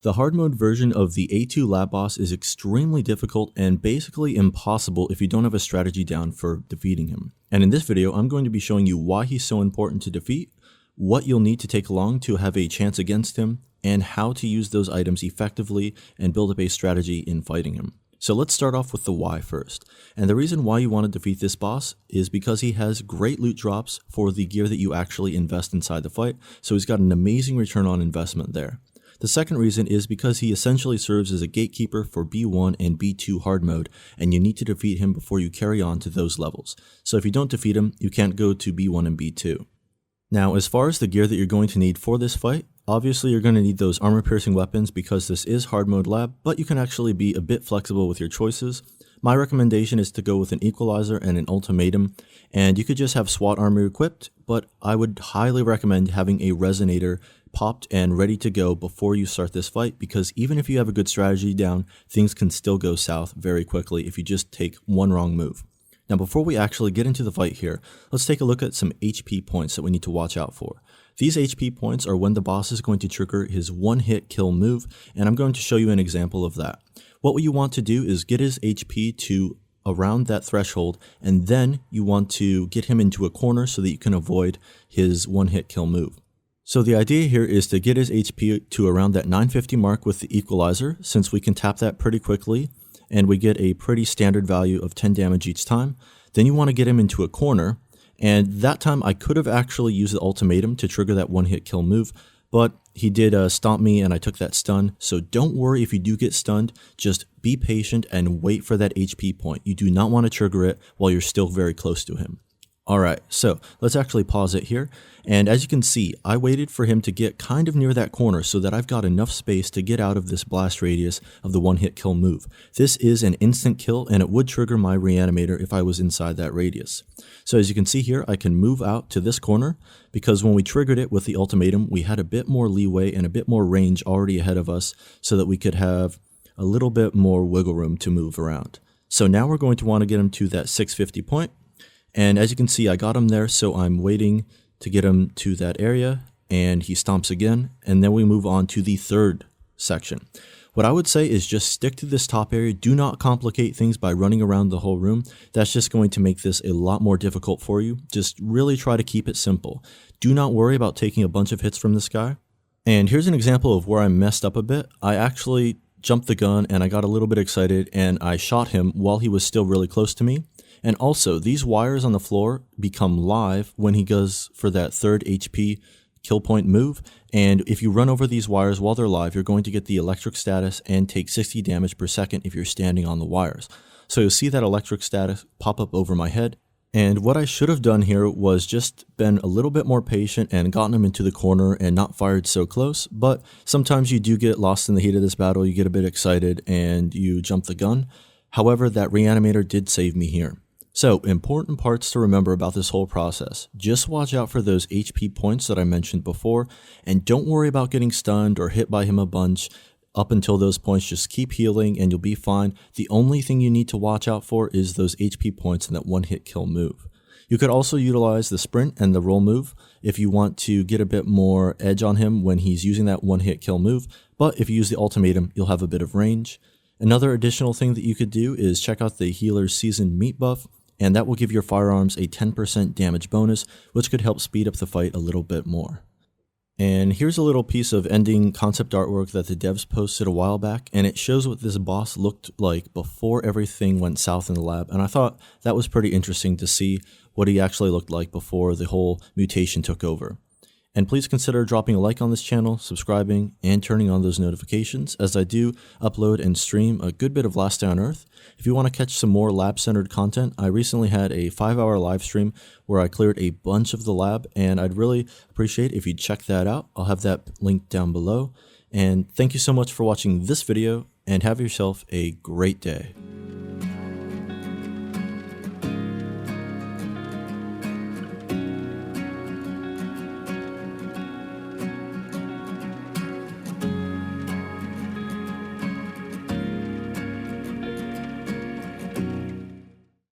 The hard mode version of the A2 lab boss is extremely difficult and basically impossible if you don't have a strategy down for defeating him. And in this video, I'm going to be showing you why he's so important to defeat, what you'll need to take along to have a chance against him, and how to use those items effectively and build up a strategy in fighting him. So let's start off with the why first. And the reason why you want to defeat this boss is because he has great loot drops for the gear that you actually invest inside the fight, so he's got an amazing return on investment there. The second reason is because he essentially serves as a gatekeeper for B1 and B2 hard mode, and you need to defeat him before you carry on to those levels. So if you don't defeat him, you can't go to B1 and B2. Now, as far as the gear that you're going to need for this fight, obviously you're going to need those armor-piercing weapons because this is hard mode lab, but you can actually be a bit flexible with your choices. My recommendation is to go with an equalizer and an ultimatum, and you could just have SWAT armor equipped, but I would highly recommend having a resonator popped and ready to go before you start this fight, because even if you have a good strategy down, things can still go south very quickly if you just take one wrong move. Now, before we actually get into the fight here, let's take a look at some HP points that we need to watch out for. These HP points are when the boss is going to trigger his one-hit kill move, and I'm going to show you an example of that. What you want to do is get his HP to around that threshold, and then you want to get him into a corner so that you can avoid his one-hit kill move. So the idea here is to get his HP to around that 950 mark with the equalizer, since we can tap that pretty quickly and we get a pretty standard value of 10 damage each time. Then you want to get him into a corner, and that time I could have actually used the ultimatum to trigger that one-hit kill move, but he did stomp me and I took that stun. So don't worry if you do get stunned, just be patient and wait for that HP point. You do not want to trigger it while you're still very close to him. Alright, so let's actually pause it here, and as you can see, I waited for him to get kind of near that corner so that I've got enough space to get out of this blast radius of the one-hit kill move. This is an instant kill, and it would trigger my reanimator if I was inside that radius. So as you can see here, I can move out to this corner, because when we triggered it with the ultimatum, we had a bit more leeway and a bit more range already ahead of us so that we could have a little bit more wiggle room to move around. So now we're going to want to get him to that 650 point. And as you can see, I got him there, so I'm waiting to get him to that area, and he stomps again, and then we move on to the third section. What I would say is just stick to this top area. Do not complicate things by running around the whole room. That's just going to make this a lot more difficult for you. Just really try to keep it simple. Do not worry about taking a bunch of hits from this guy. And here's an example of where I messed up a bit. I actually jumped the gun, and I got a little bit excited, and I shot him while he was still really close to me. And also, these wires on the floor become live when he goes for that third HP kill point move. And if you run over these wires while they're live, you're going to get the electric status and take 60 damage per second if you're standing on the wires. So you'll see that electric status pop up over my head. And what I should have done here was just been a little bit more patient and gotten him into the corner and not fired so close. But sometimes you do get lost in the heat of this battle, you get a bit excited and you jump the gun. However, that reanimator did save me here. So, important parts to remember about this whole process. Just watch out for those HP points that I mentioned before, and don't worry about getting stunned or hit by him a bunch. Up until those points, just keep healing and you'll be fine. The only thing you need to watch out for is those HP points and that one-hit kill move. You could also utilize the sprint and the roll move if you want to get a bit more edge on him when he's using that one-hit kill move, but if you use the ultimatum, you'll have a bit of range. Another additional thing that you could do is check out the Healer's Seasoned Meat buff, and that will give your firearms a 10% damage bonus, which could help speed up the fight a little bit more. And here's a little piece of ending concept artwork that the devs posted a while back, and it shows what this boss looked like before everything went south in the lab, and I thought that was pretty interesting to see what he actually looked like before the whole mutation took over. And please consider dropping a like on this channel, subscribing, and turning on those notifications, as I do upload and stream a good bit of Last Day on Earth. If you want to catch some more lab-centered content, I recently had a 5-hour live stream where I cleared a bunch of the lab, and I'd really appreciate if you'd check that out. I'll have that linked down below. And thank you so much for watching this video, and have yourself a great day.